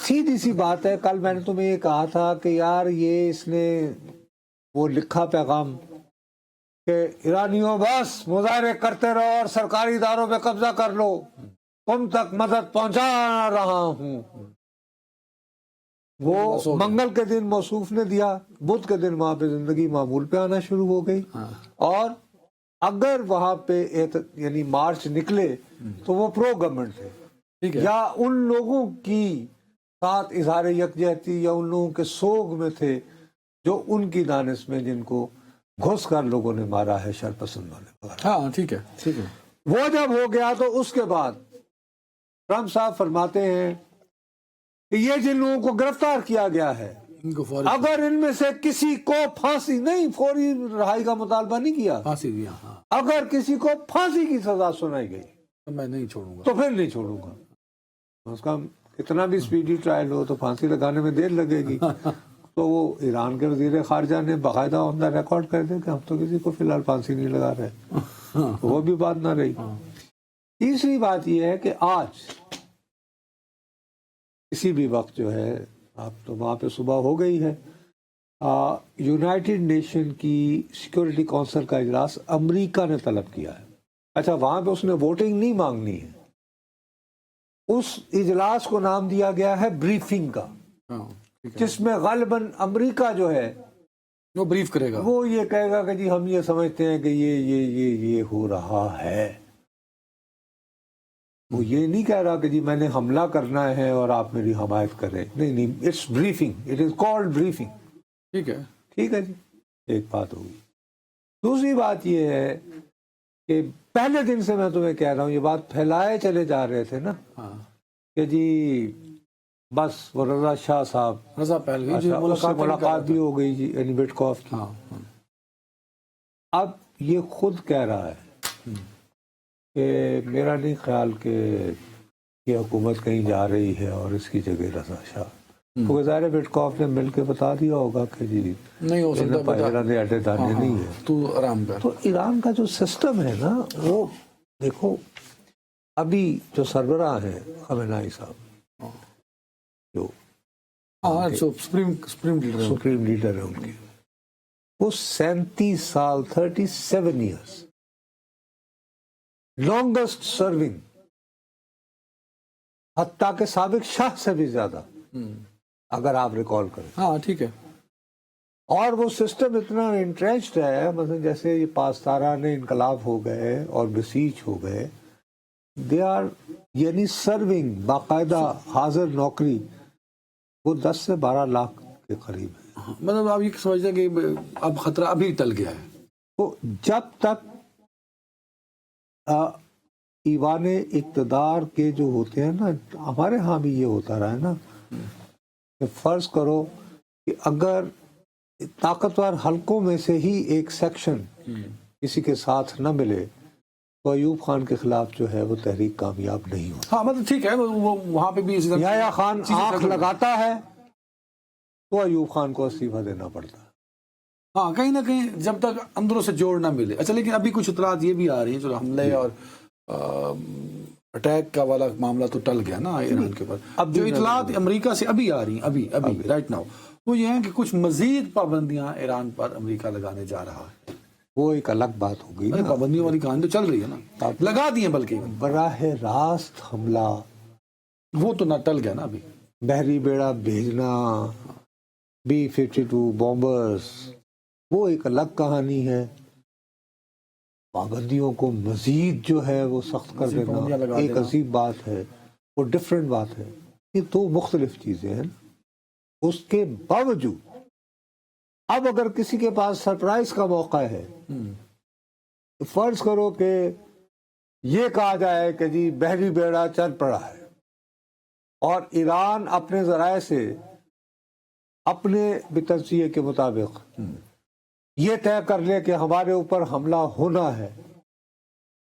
सीधी सी बात है, कल मैंने तुम्हें ये कहा था कि यार ये इसने वो लिखा पैगाम कि ईरानियों बस मुजाहरे करते रहो और सरकारी इदारों पे कब्जा कर लो, तुम तक मदद पहुंचा रहा हूं। वो मंगल के दिन मौसूफ ने दिया, बुध के दिन वहां पे जिंदगी मामूल पे आना शुरू हो गई। और अगर वहां पे यानी मार्च निकले तो वो प्रो गवर्नमेंट थे, ठीक है, या उन लोगों की साथ इजहार यकजहती या उन लोगों के सोग में थे जो उनकी दानिश में जिनको घुस कर लोगों ने मारा है, शरपसंदों ने मारा। हाँ ठीक है, ठीक है। वो जब हो गया तो उसके बाद ट्रम्प साहब फरमाते हैं कि ये जिन लोगों को गिरफ्तार किया गया है, इनको फौरी अगर इनमें से किसी को फांसी, नहीं फौरी रिहाई का मुतालबा नहीं किया, फांसी दिया, हाँ, अगर किसी को फांसी की सजा सुनाई गई तो मैं नहीं छोड़ूंगा, तो फिर नहीं छोड़ूंगा। उसका कितना भी स्पीडी ट्रायल हो तो फांसी लगाने में देर लगेगी। तो वो ईरान के वजीर खारजा ने बाकायदा ऑन द रिकॉर्ड कर दिया कि हम तो किसी को फिलहाल फांसी नहीं लगा रहे। तो वो भी बात ना रही। तीसरी बात यह है कि आज किसी भी वक्त जो है, आप तो वहाँ पे सुबह हो गई है, यूनाइटेड नेशन की सिक्योरिटी काउंसिल का इजलास अमेरिका ने तलब किया है। अच्छा, वहाँ पे उसने वोटिंग नहीं मांगनी है, उस इजलास को नाम दिया गया है ब्रीफिंग का, जिसमें गालिबन अमेरिका जो है वो ब्रीफ करेगा, वो ये कहेगा कि जी हम ये समझते हैं कि ये हो रहा है। वो ये नहीं कह रहा कि जी मैंने हमला करना है और आप मेरी हमायत करें, नहीं, it's briefing, it is called briefing. ठीक है, ठीक है जी, एक बात होगी। दूसरी बात ये है कि पहले दिन से मैं तुम्हें कह रहा हूँ, ये बात फैलाए चले जा रहे थे ना, कि जी बस वो रजा शाह साहब, रजा पहलवी जी, उससे मुलाकात भी हो गई जी एनिबेटकॉफ की। अब ये खुद कह रहा है कि मेरा नहीं ख्याल कि ये हुकूमत कहीं जा रही है और इसकी जगह रजा शाह, तो ज़ाहिर बिटकॉफ ने मिल के बता दिया होगा कि जी नहीं हो सकता, अड्डे दाने नहीं है, तू आराम कर। तो ईरान का जो सिस्टम है ना, वो देखो, अभी जो सरबराह है खमेनाई साहब, जो सुप्रीम लीडर है उनके, वो 37 साल 37 ईयर्स लॉन्गेस्ट सर्विंग, हत्ता के साबिक शाह से भी ज्यादा, अगर आप रिकॉल करें। हाँ ठीक है। और वो सिस्टम इतना इंट्रेंच्ड है, मतलब जैसे ये पास्ताराने इनकलाब हो गए और बसीज हो गए, दे आर यानी सर्विंग बाकायदा हाजिर नौकरी, वो 10 से 12 लाख के करीब है। मतलब आप ये समझते हैं कि अब खतरा अभी टल गया है। तो जब तक ईवाने इक़्तिदार के जो होते हैं ना, हमारे यहाँ भी ये होता रहा है ना, कि फर्ज करो कि अगर ताकतवर हलकों में से ही एक सेक्शन किसी के साथ न मिले तो अयूब खान के खिलाफ जो है वो तहरीक कामयाब नहीं होती। हाँ मतलब ठीक है, वो वहाँ पे भी याह्या खान आंख लगाता है तो अयूब खान को इस्तीफा देना पड़ता है। हाँ, कहीं ना कहीं जब तक अंदरों से जोड़ ना मिले। अच्छा, लेकिन अभी कुछ इतलात ये भी आ रही हैं, जो हमले और अटैक का वाला मामला तो टल गया ना ईरान के ऊपर। अब जो इतलात अमेरिका से अभी आ रही हैं, अभी राइट नाउ, वो ये है कि कुछ मजीद पाबंदियां ईरान पर अमेरिका लगाने जा रहा है। वो एक अलग बात हो गई। पाबंदियों वाली कहानी तो चल रही है ना, लगा दी है, बल्कि बराह रास्त हमला वो तो ना टल गया ना अभी। बहरी बेड़ा भेजना, B-52 बॉम्बर्स, वो एक अलग कहानी है। पाबंदियों को मजीद जो है वो सख्त कर देना एक अजीब बात है, वो डिफरेंट बात है। ये दो मुख्तलिफ चीजें हैं। उसके बावजूद अब अगर किसी के पास सरप्राइज का मौका है, तो फर्ज करो कि ये कहा जाए कि जी बहरी बेड़ा चल पड़ा है और ईरान अपने जराए से अपने बितज़िये के मुताबिक ये तय कर ले कि हमारे ऊपर हमला होना है,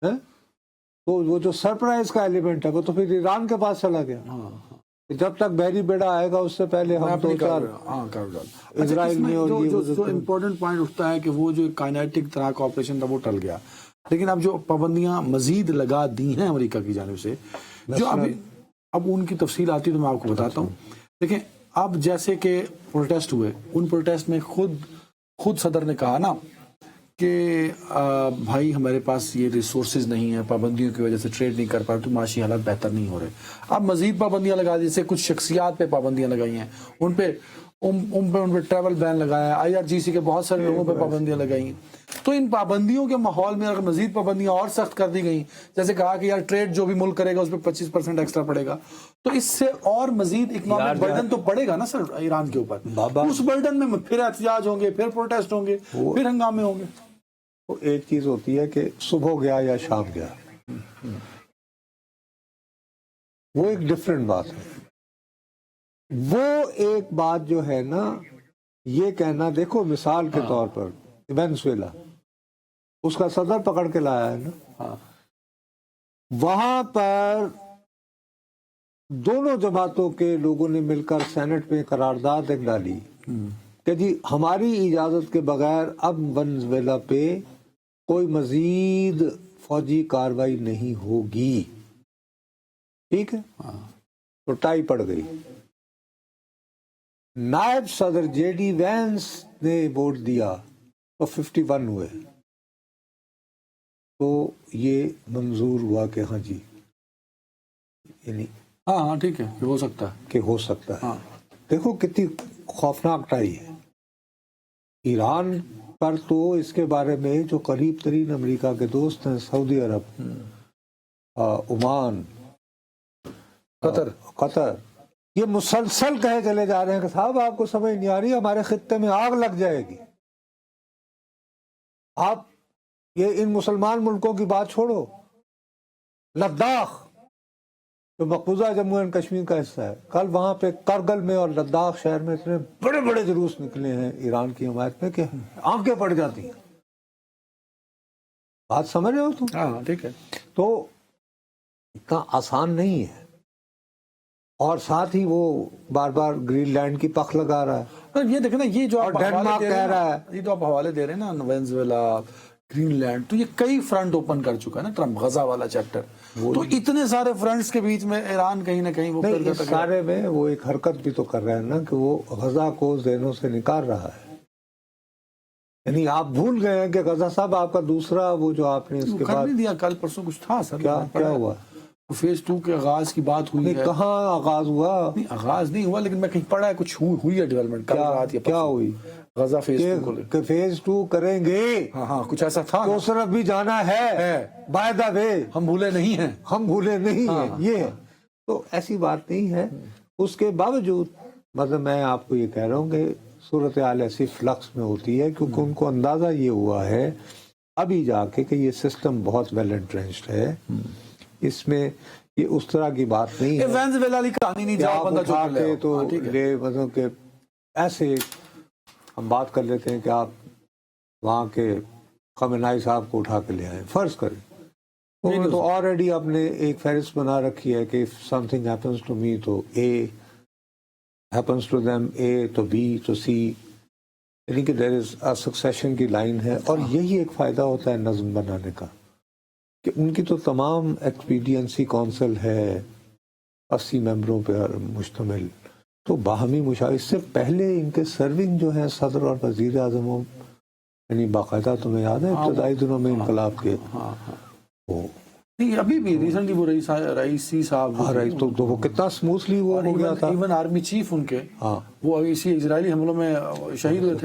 तो वो जो सरप्राइज का एलिमेंट है वो तो फिर ईरान के पास चला गया। जब तक बहरी बेड़ा आएगा उससे पहले हम दो चार इजराइल में। और जो इम्पोर्टेंट पॉइंट उठता है कि वो जो काइनेटिक तरह का ऑपरेशन था वो टल गया, लेकिन अब जो पाबंदियां मजीद लगा दी हैं अमेरिका की जानिब से, जो अभी अब उनकी तफसील आती है तो मैं आपको बताता हूँ। دیکھیں اب جیسے کہ پروٹیسٹ ہوئے، ان پروٹیسٹ میں خود صدر نے کہا نا کہ بھائی ہمارے پاس یہ ریسورسز نہیں ہیں، پابندیوں کی وجہ سے ٹریڈ نہیں کر پا رہے، تو معاشی حالات بہتر نہیں ہو رہے. اب مزید پابندیاں لگا دی، جیسے کچھ شخصیات پہ پابندیاں لگائی ہیں، ان پہ ٹریول بین لگایا ہے، IRGC کے بہت سارے لوگوں پہ پابندیاں لگائی ہیں. تو ان پابندیوں کے ماحول میں اگر مزید پابندیاں اور سخت کر دی گئیں، جیسے کہا کہ یار ٹریڈ جو بھی ملک کرے گا اس پہ 25% ایکسٹرا پڑے گا، تو اس سے اور مزید اکنامک برڈن تو پڑے گا نا سر ایران کے اوپر. اس برڈن میں پھر احتجاج ہوں گے، پھر پروٹیسٹ ہوں گے، پھر ہنگامے ہوں گے. ایک چیز ہوتی ہے کہ صبح گیا یا شام گیا، وہ ایک ڈفرینٹ بات ہے. وہ ایک بات جو ہے نا، یہ کہنا، دیکھو مثال کے طور پر وینزویلا، اس کا صدر پکڑ کے لایا ہے نا، وہاں پر دونوں جماعتوں کے لوگوں نے مل کر سینٹ میں قرارداد ایک ڈالی کہ جی ہماری اجازت کے بغیر اب وینزویلا پہ کوئی مزید فوجی کاروائی نہیں ہوگی. ٹھیک ہے، تو ٹائی پڑ گئی. نائب صدر جے ڈی وینس نے ووٹ دیا تو 51 ہوئے، تو یہ منظور ہوا کہ ہاں جی، یعنی ہاں ٹھیک ہے کہ ہو سکتا ہے، کہ ہو سکتا ہے. دیکھو کتنی خوفناک ٹائی ہے. ایران پر تو اس کے بارے میں جو قریب ترین امریکہ کے دوست ہیں، سعودی عرب، عمان، قطر، یہ مسلسل کہے چلے جا رہے ہیں کہ صاحب آپ کو سمجھ نہیں آ رہی، ہمارے خطے میں آگ لگ جائے گی. آپ یہ ان مسلمان ملکوں کی بات چھوڑو، لداخ جو مقبوضہ جموں اینڈ کشمیر کا حصہ ہے، کل وہاں پہ کرگل میں اور لداخ شہر میں اتنے بڑے بڑے جلوس نکلے ہیں ایران کی حمایت میں کہ آنکھیں پڑ جاتی ہیں. بات سمجھ رہے ہو تم؟ ہاں ٹھیک ہے. تو اتنا آسان نہیں ہے. اور ساتھ ہی وہ بار بار گرین لینڈ کی پخ لگا رہا ہے. یہ دیکھیں نا، یہ جو آپ ڈینمارک کہہ رہا ہے، یہ تو آپ حوالے دے رہے ہیں نا، وینزویلا، گرین لینڈ، تو یہ کئی فرنٹ اوپن کر چکا ہے نا ٹرمپ. غزہ والا چیپٹر، تو اتنے سارے فرنٹس کے بیچ میں ایران کہیں نہ کہیں وہ نہیں، اس سارے میں وہ ایک حرکت بھی تو کر رہے ہیں نا کہ وہ غزہ کو ذہنوں سے نکال رہا ہے. یعنی آپ بھول گئے ہیں کہ غزہ صاحب آپ کا دوسرا وہ جو آپ نے اس کے بعد نہیں دیا، کل پرسوں کچھ تھا سر، کیا ہوا؟ فیز 2 کے آغاز کی بات ہوئی ہے. کہاں آغاز ہوا؟ نہیں آغاز نہیں ہوا، لیکن میں کہیں پڑھا ہے کچھ ہوئی ہے ڈیولپمنٹ. کل رات یا کیا ہوئی؟ غزہ فیز 2 کو کہ فیز 2 کریں گے. ہاں کچھ ایسا تھا. تو صرف بھی جانا ہے بائی دا وے، ہم بھولے نہیں ہیں، ہم بھولے نہیں ہیں. یہ تو ایسی بات نہیں ہے. اس کے باوجود مطلب میں آپ کو یہ کہہ رہا ہوں کہ صورتحال ایسی فلکس میں ہوتی ہے کیونکہ ان کو اندازہ یہ ہوا ہے ابھی جا کے کہ یہ سسٹم بہت ویل انٹرینچڈ ہے، اس میں یہ اس طرح کی بات نہیں ہے. وینزویلا والی کہانی نہیں جا بندہ اٹھا کے تو لے، مطلب کہ ایسے ہم بات کر لیتے ہیں کہ آپ وہاں کے خامنائی صاحب کو اٹھا کے لے آئے، فرض کریں تو آلریڈی آپ نے ایک فہرست بنا رکھی ہے کہ if something happens to me تو A happens to them، A تو B تو C، یعنی کہ there is a succession کی لائن ہے. اور یہی ایک فائدہ ہوتا ہے نظم بنانے کا کہ ان کی تو تمام ایکسپیڈینسی کونسل ہے 80 ممبروں پر مشتمل، تو باہمی مشاورت. اس سے پہلے ان کے سرونگ جو ہیں صدر اور وزیر اعظموں، یعنی باقاعدہ تمہیں یاد ہے ابتدائی دنوں میں انقلاب کے، وہ ابھی بھی ریسنٹلی وہ رئیسی صاحب، تو وہ کتنا سموتھلی وہ ہو گیا تھا. ایون آرمی چیف ان کے، وہ اسی اسرائیلی حملوں میں شہید ہوئے تھے.